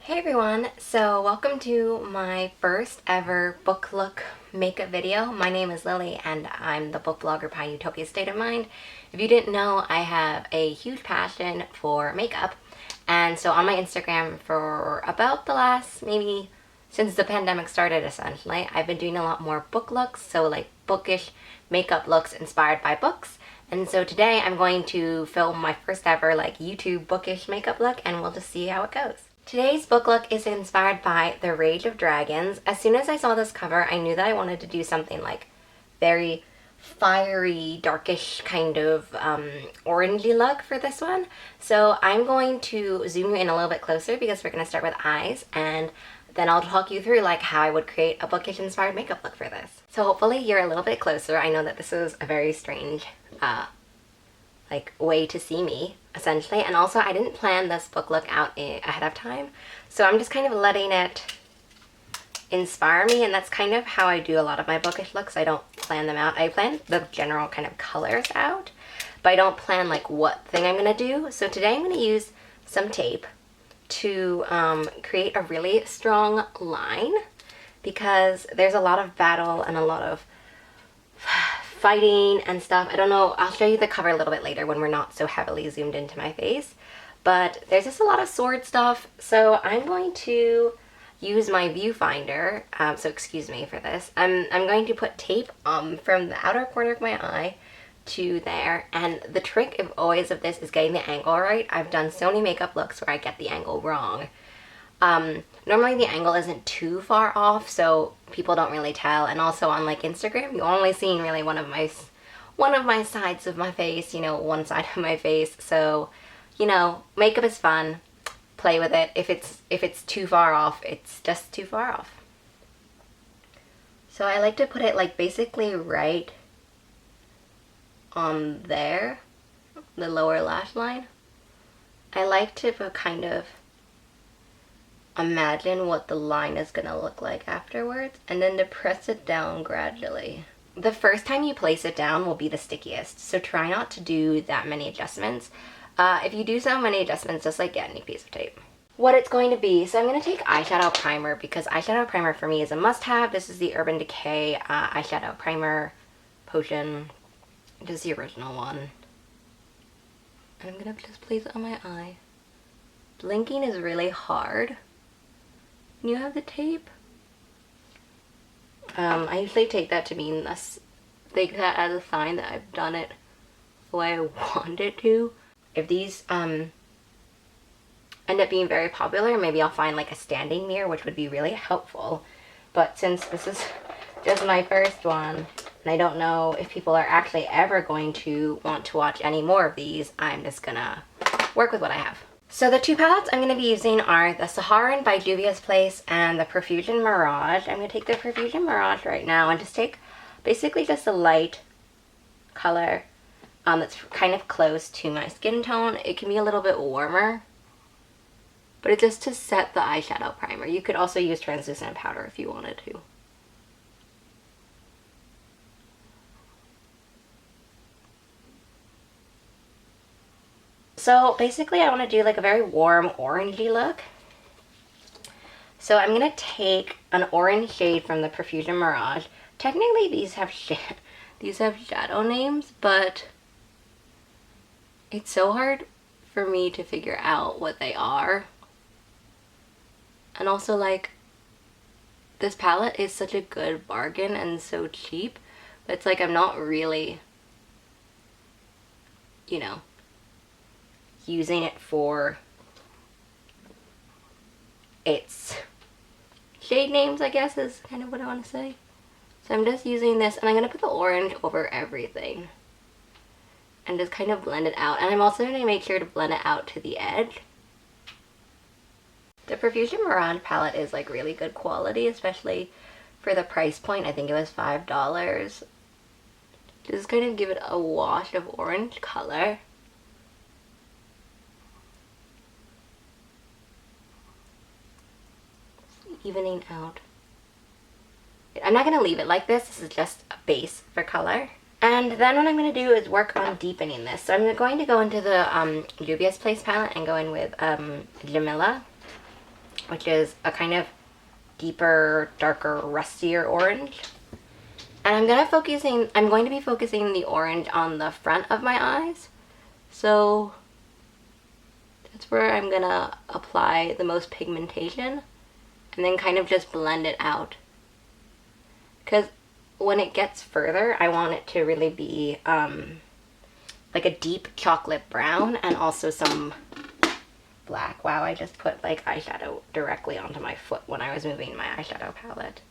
Hey everyone, so welcome to my first ever book look makeup video. My name is Lily and I'm the book blogger behind Utopia State of Mind. If you didn't know, I have a huge passion for makeup, and so on my Instagram for about the last, maybe since the pandemic started essentially, I've been doing a lot more book looks, so like bookish makeup looks inspired by books. And so today I'm going to film my first ever like YouTube bookish makeup look, and we'll just see how it goes. Today's book look is inspired by The Rage of Dragons. As soon as I saw this cover, I knew that I wanted to do something like very fiery, darkish kind of orangey look for this one. So I'm going to zoom you in a little bit closer because we're going to start with eyes, and then I'll talk you through like how I would create a bookish inspired makeup look for this. So hopefully you're a little bit closer. I know that this is a very strange like way to see me essentially, and also I didn't plan this book look out ahead of time, so I'm just kind of letting it inspire me, and that's kind of how I do a lot of my bookish looks. I don't plan them out. I plan the general kind of colors out, but I don't plan like what thing I'm gonna do. So today I'm gonna use some tape to create a really strong line, because there's a lot of battle and a lot of fighting and stuff. I don't know, I'll show you the cover a little bit later when we're not so heavily zoomed into my face, but there's just a lot of sword stuff. So I'm going to use my viewfinder, so excuse me for this. I'm going to put tape from the outer corner of my eye to there, and the trick of always of this is getting the angle right. I've done so many makeup looks where I get the angle wrong. Normally the angle isn't too far off, so people don't really tell, and also on like Instagram, you only see really one of my sides of my face, you know, one side of my face. So, you know, makeup is fun. Play with it. If it's too far off, it's just too far off. So I like to put it like basically right on there, the lower lash line. I like to kind of imagine what the line is gonna look like afterwards, and then to press it down gradually. The first time you place it down will be the stickiest, so try not to do that many adjustments. If you do so many adjustments, just like get any piece of tape. What it's going to be, so I'm going to take eyeshadow primer, because eyeshadow primer for me is a must-have. This is the Urban Decay eyeshadow primer potion. It is the original one. And I'm going to just place it on my eye. Blinking is really hard. You have the tape. I usually take that to mean this, take that as a sign that I've done it the way I want it to. If these end up being very popular, maybe I'll find like a standing mirror, which would be really helpful. But since this is just my first one, and I don't know if people are actually ever going to want to watch any more of these, I'm just gonna work with what I have. So the two palettes I'm going to be using are the Saharan by Juvia's Place and the Profusion Mirage. I'm going to take the Profusion Mirage right now and just take basically just a light color that's kind of close to my skin tone. It can be a little bit warmer, but it's just to set the eyeshadow primer. You could also use translucent powder if you wanted to. So basically I want to do like a very warm orangey look. So I'm going to take an orange shade from the Profusion Mirage. Technically these have shadow names, but it's so hard for me to figure out what they are. And also, like, this palette is such a good bargain and so cheap, but it's like I'm not really, you know, using it for its shade names, I guess is kind of what I want to say. So I'm just using this, and I'm going to put the orange over everything and just kind of blend it out. And I'm also going to make sure to blend it out to the edge. The Profusion Mirage palette is like really good quality, especially for the price point. I think it was $5. Just kind of give it a wash of orange color. Evening out. I'm not going to leave it like this. This is just a base for color. And then what I'm going to do is work on deepening this. So I'm going to go into the Juvia's Place palette and go in with Jamila. which is a kind of deeper, darker, rustier orange. And I'm going to be focusing the orange on the front of my eyes. So that's where I'm going to apply the most pigmentation and then kind of just blend it out. Because when it gets further, I want it to really be like a deep chocolate brown and also some black. Wow, I just put like eyeshadow directly onto my foot when I was moving my eyeshadow palette.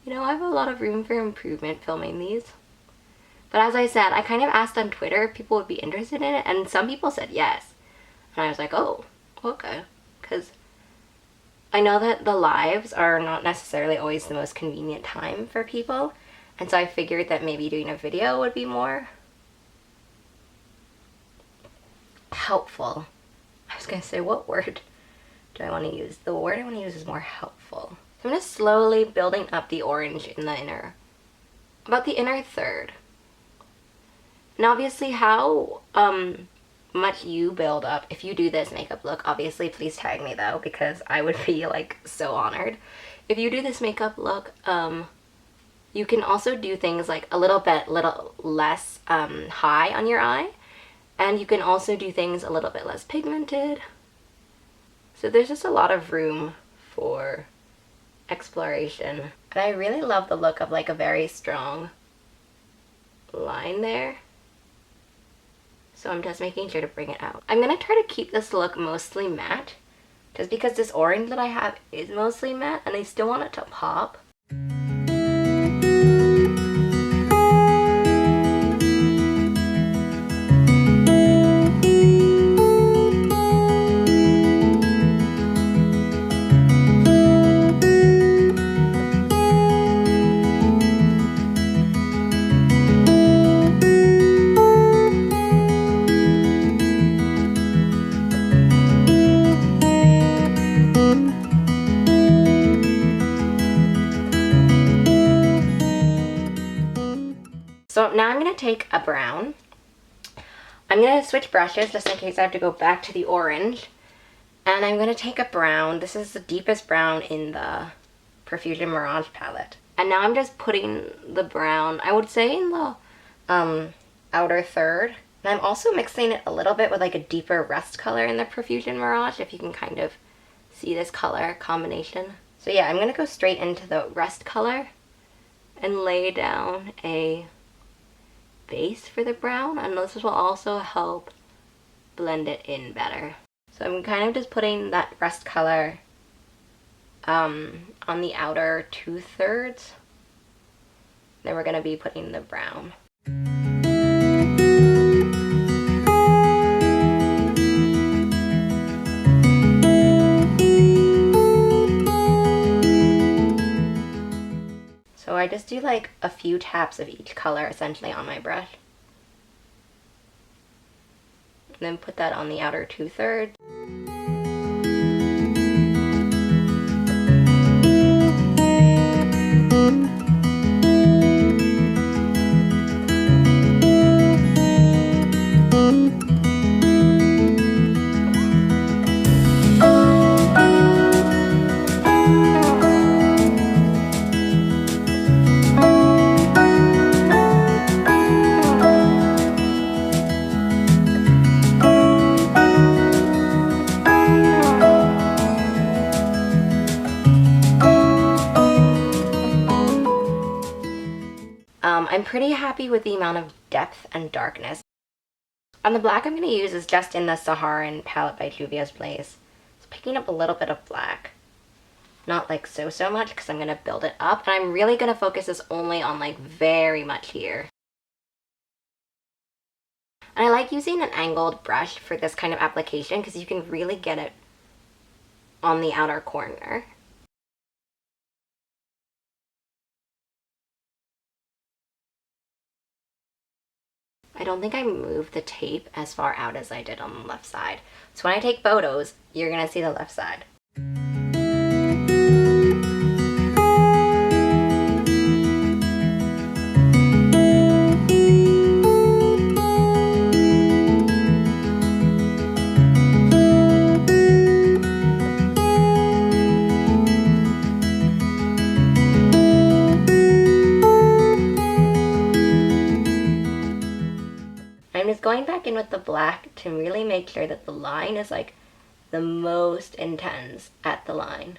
You know, I have a lot of room for improvement filming these. But as I said, I kind of asked on Twitter if people would be interested in it, and some people said yes. And I was like, oh, okay. Because I know that the lives are not necessarily always the most convenient time for people. And so I figured that maybe doing a video would be more helpful. I was going to say, what word do I want to use? The word I want to use is more helpful. So I'm just slowly building up the orange in the about the inner third. And obviously how much you build up, if you do this makeup look, obviously please tag me though, because I would be like so honored. If you do this makeup look, you can also do things like a little less high on your eye, and you can also do things a little bit less pigmented. So there's just a lot of room for exploration. And I really love the look of like a very strong line there. So I'm just making sure to bring it out. I'm gonna try to keep this look mostly matte, just because this orange that I have is mostly matte and I still want it to pop. So now I'm going to take a brown. I'm going to switch brushes just in case I have to go back to the orange. And I'm going to take a brown. This is the deepest brown in the Profusion Mirage palette. And now I'm just putting the brown, I would say, in the outer third. And I'm also mixing it a little bit with like a deeper rust color in the Profusion Mirage, if you can kind of see this color combination. So yeah, I'm going to go straight into the rust color and lay down a base for the brown, and this will also help blend it in better. So I'm kind of just putting that rust color on the outer 2/3. Then we're going to be putting the brown. So I just do like a few taps of each color essentially on my brush. And then put that on the outer 2/3. I'm pretty happy with the amount of depth and darkness. On the black I'm going to use is just in the Saharan palette by Juvia's Place. It's picking up a little bit of black. Not like so much, because I'm going to build it up. And I'm really going to focus this only on like very much here. And I like using an angled brush for this kind of application because you can really get it on the outer corner. I don't think I moved the tape as far out as I did on the left side. So when I take photos, you're gonna see the left side. in with the black to really make sure that the line is like the most intense at the line.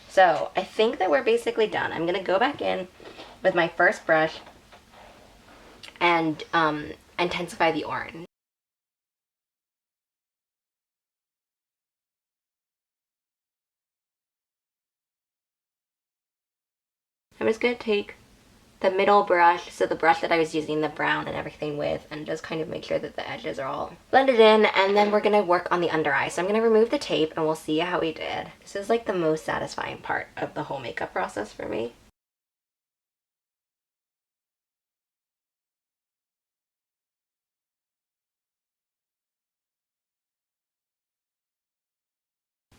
So I think that we're basically done. I'm gonna go back in with my first brush and intensify the orange. I'm just gonna take the middle brush, so the brush that I was using the brown and everything with, and just kind of make sure that the edges are all blended in, and then we're gonna work on the under eye. So I'm gonna remove the tape and we'll see how we did. This is like the most satisfying part of the whole makeup process for me.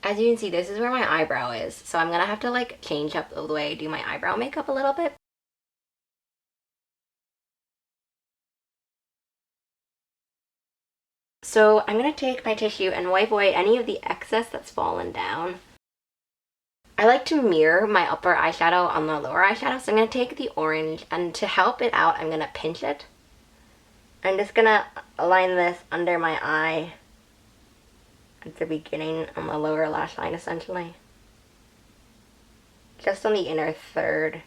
As you can see, this is where my eyebrow is, so I'm gonna have to like change up the way I do my eyebrow makeup a little bit. So I'm gonna take my tissue and wipe away any of the excess that's fallen down. I like to mirror my upper eyeshadow on the lower eyeshadow, so I'm gonna take the orange, and to help it out, I'm gonna pinch it. I'm just gonna align this under my eye at the beginning on the lower lash line, essentially. Just on the inner third.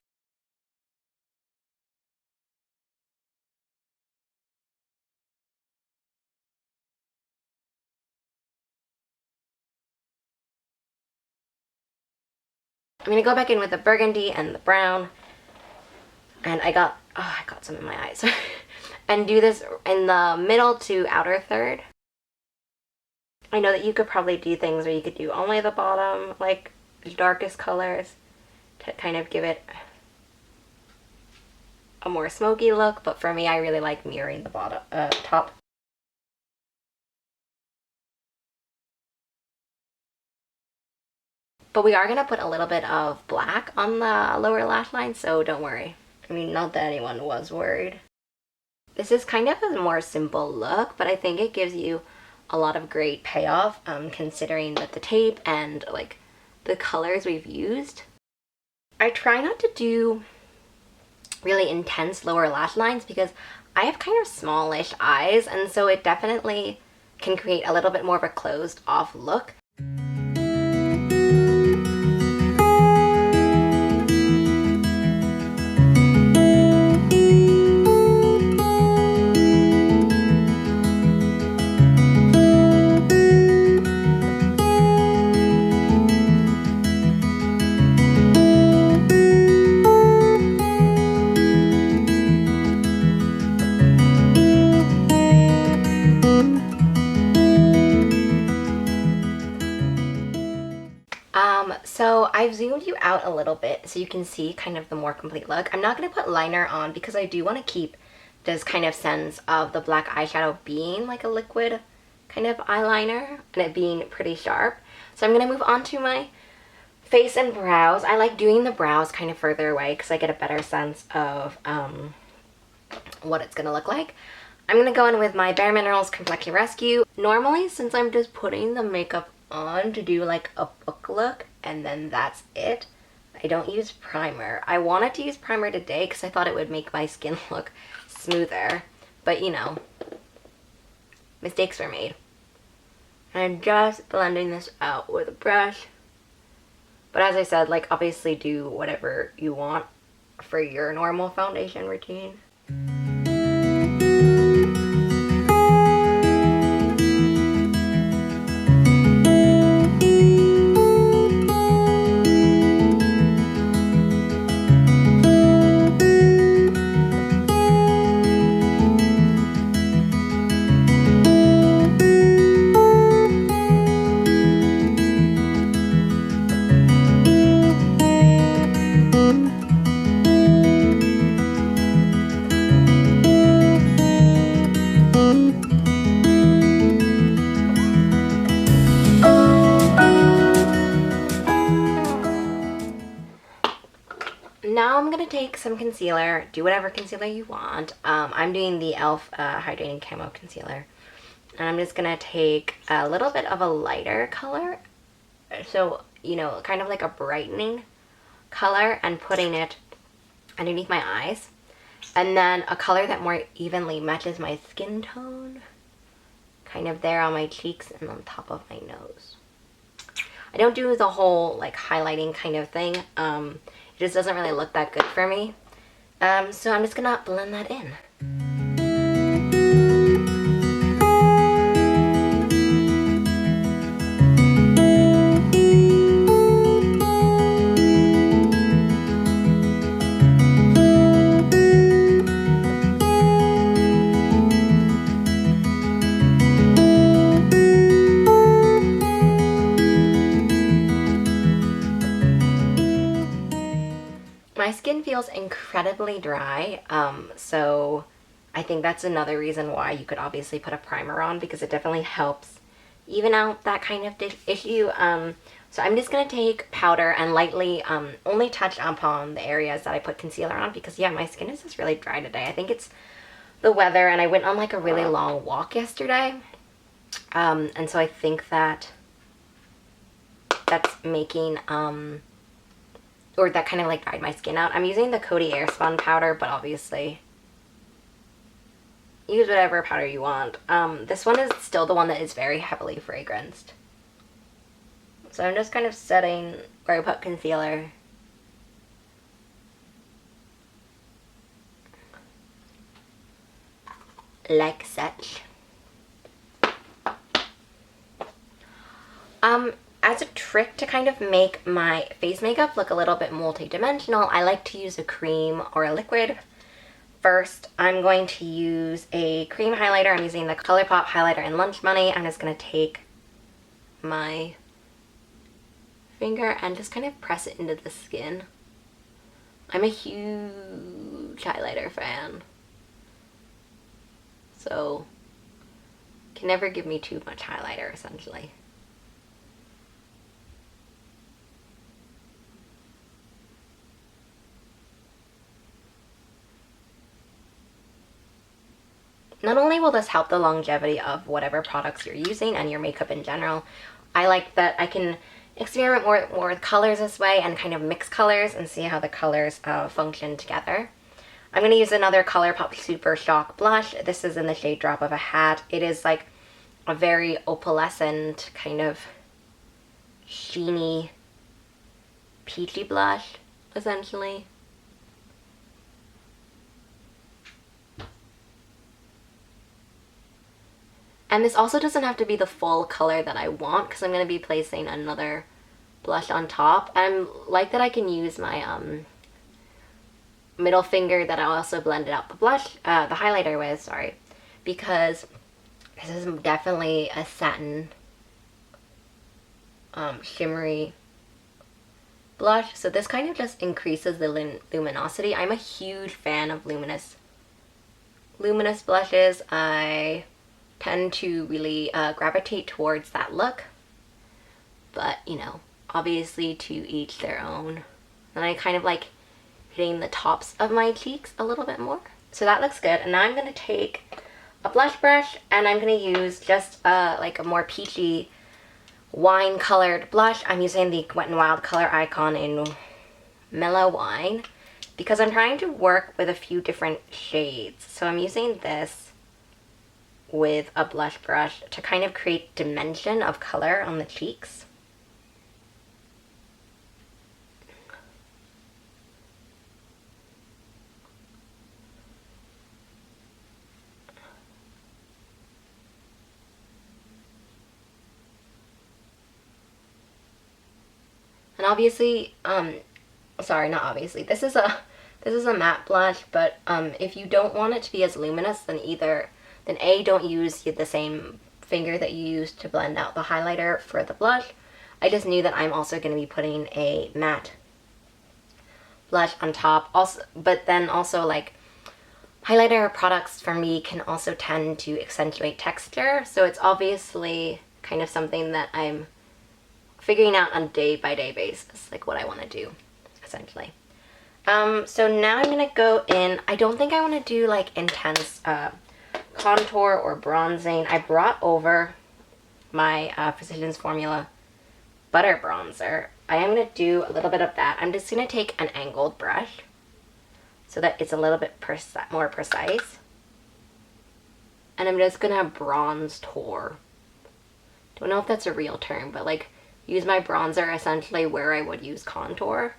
I'm gonna go back in with the burgundy and the brown, and I got some in my eyes. And do this in the middle to outer third. I know that you could probably do things where you could do only the bottom, like the darkest colors, to kind of give it a more smoky look, but for me, I really like mirroring the bottom, top. But we are gonna put a little bit of black on the lower lash line, so don't worry. I mean, not that anyone was worried. This is kind of a more simple look, but I think it gives you a lot of great payoff, considering that the tape and like the colors we've used. I try not to do really intense lower lash lines because I have kind of smallish eyes, and so it definitely can create a little bit more of a closed off look. So I've zoomed you out a little bit so you can see kind of the more complete look. I'm not going to put liner on because I do want to keep this kind of sense of the black eyeshadow being like a liquid kind of eyeliner and it being pretty sharp. So I'm going to move on to my face and brows. I like doing the brows kind of further away because I get a better sense of what it's going to look like. I'm going to go in with my Bare Minerals Complexion Rescue. Normally, since I'm just putting the makeup on to do like a book look and then that's it, I don't use primer. I wanted to use primer today because I thought it would make my skin look smoother, but you know, mistakes were made. And I'm just blending this out with a brush, but as I said, like obviously do whatever you want for your normal foundation routine. Now I'm going to take some concealer, do whatever concealer you want. I'm doing the e.l.f. Hydrating Camo Concealer. And I'm just going to take a little bit of a lighter color. So you know, kind of like a brightening color and putting it underneath my eyes. And then a color that more evenly matches my skin tone, kind of there on my cheeks and on top of my nose. I don't do the whole like highlighting kind of thing. It just doesn't really look that good for me. So I'm just gonna blend that in. My skin feels incredibly dry, so I think that's another reason why you could obviously put a primer on, because it definitely helps even out that kind of issue. So I'm just going to take powder and lightly only touch upon the areas that I put concealer on, because yeah, my skin is just really dry today. I think it's the weather, and I went on like a really long walk yesterday, and so I think that that's making or that kind of like dried my skin out. I'm using the Coty Airspun powder, but obviously use whatever powder you want. This one is still the one that is very heavily fragranced. So I'm just kind of setting where I put concealer. Like such. As a trick to kind of make my face makeup look a little bit multi-dimensional, I like to use a cream or a liquid. First, I'm going to use a cream highlighter. I'm using the ColourPop highlighter in Lunch Money. I'm just going to take my finger and just kind of press it into the skin. I'm a huge highlighter fan, so can never give me too much highlighter, essentially. Not only will this help the longevity of whatever products you're using and your makeup in general, I like that I can experiment more with colors this way and kind of mix colors and see how the colors function together. I'm going to use another ColourPop Super Shock blush. This is in the shade Drop of a Hat. It is like a very opalescent, kind of sheeny, peachy blush, essentially. And this also doesn't have to be the full color that I want, because I'm going to be placing another blush on top. I like that I can use my middle finger that I also blended out the blush, the highlighter with, sorry, because this is definitely a satin shimmery blush. So this kind of just increases the luminosity. I'm a huge fan of luminous blushes. I tend to really gravitate towards that look, but you know, obviously to each their own. And I kind of like hitting the tops of my cheeks a little bit more, so that looks good. And now I'm going to take a blush brush and I'm going to use just like a more peachy wine colored blush. I'm using the Wet n Wild color icon in Mellow Wine because I'm trying to work with a few different shades. So I'm using this with a blush brush to kind of create dimension of color on the cheeks. And obviously, sorry, not obviously, this is a matte blush, but if you don't want it to be as luminous, then A, don't use the same finger that you used to blend out the highlighter for the blush. I just knew that I'm also going to be putting a matte blush on top. Also, but then also like highlighter products for me can also tend to accentuate texture. So it's obviously kind of something that I'm figuring out on a day-by-day basis, like what I want to do, essentially. So now I'm going to go in. I don't think I want to do like intense contour or bronzing. I brought over my Physicians Formula butter bronzer, I am going to do a little bit of that. I'm just going to take an angled brush so that it's a little bit more precise. And I'm just going to bronze tour. Don't know if that's a real term, but like use my bronzer essentially where I would use contour.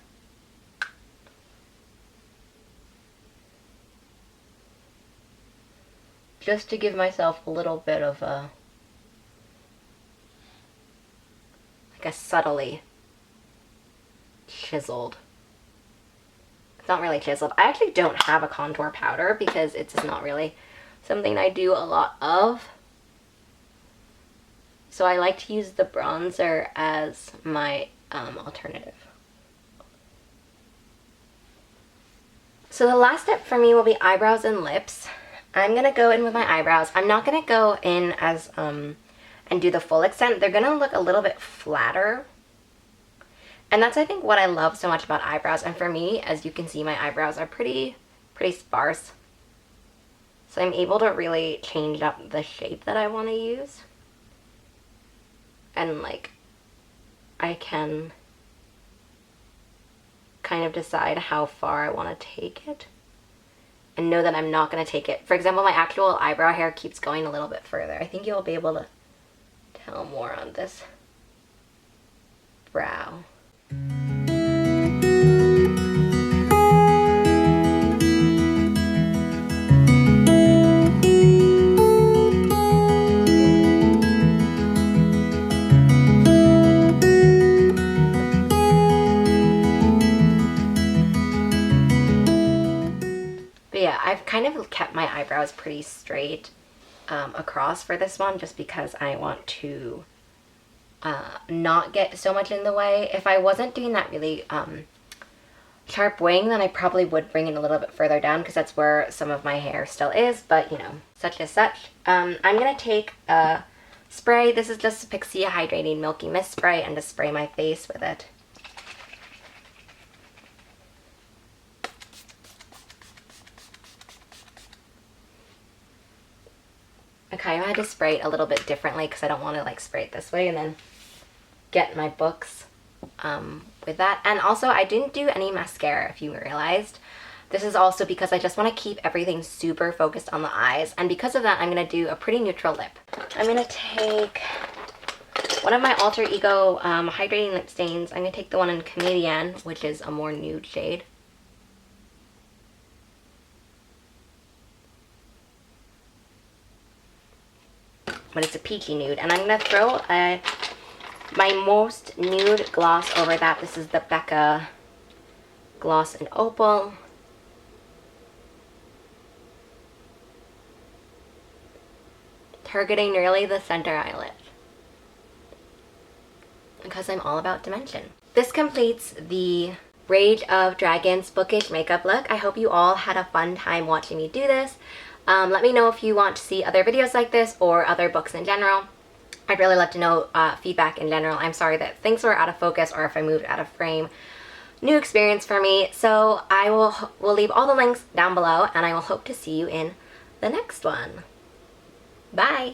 Just to give myself a little bit of a, like a subtly chiseled. It's not really chiseled. I actually don't have a contour powder because it's just not really something I do a lot of. So I like to use the bronzer as my alternative. So the last step for me will be eyebrows and lips. I'm going to go in with my eyebrows. I'm not going to go in as and do the full extent. They're going to look a little bit flatter. And that's, I think, what I love so much about eyebrows. And for me, as you can see, my eyebrows are pretty sparse. So I'm able to really change up the shape that I want to use. And like, I can kind of decide how far I want to take it. And know that I'm not going to take it. For example, my actual eyebrow hair keeps going a little bit further. I think you'll be able to tell more on this brow. But yeah, I've kind of kept my eyebrows pretty straight across for this one just because I want to not get so much in the way. If I wasn't doing that really sharp wing, then I probably would bring it a little bit further down because that's where some of my hair still is, but you know, such is such. I'm going to take a spray. This is just Pixie Hydrating Milky Mist spray and just spray my face with it. Okay, I had to spray it a little bit differently because I don't want to like spray it this way and then get my books with that. And also I didn't do any mascara, if you realized. This is also because I just want to keep everything super focused on the eyes, and because of that I'm going to do a pretty neutral lip. I'm going to take one of my Alter Ego hydrating lip stains. I'm going to take the one in Comedian, which is a more nude shade. But it's a peachy nude, and I'm going to throw my most nude gloss over that. This is the Becca Gloss in Opal. Targeting nearly the center eyelid, because I'm all about dimension. This completes the Rage of Dragons bookish makeup look. I hope you all had a fun time watching me do this. Let me know if you want to see other videos like this or other books in general. I'd really love to know feedback in general. I'm sorry that things were out of focus or if I moved out of frame. New experience for me. So I will leave all the links down below, and I will hope to see you in the next one. Bye!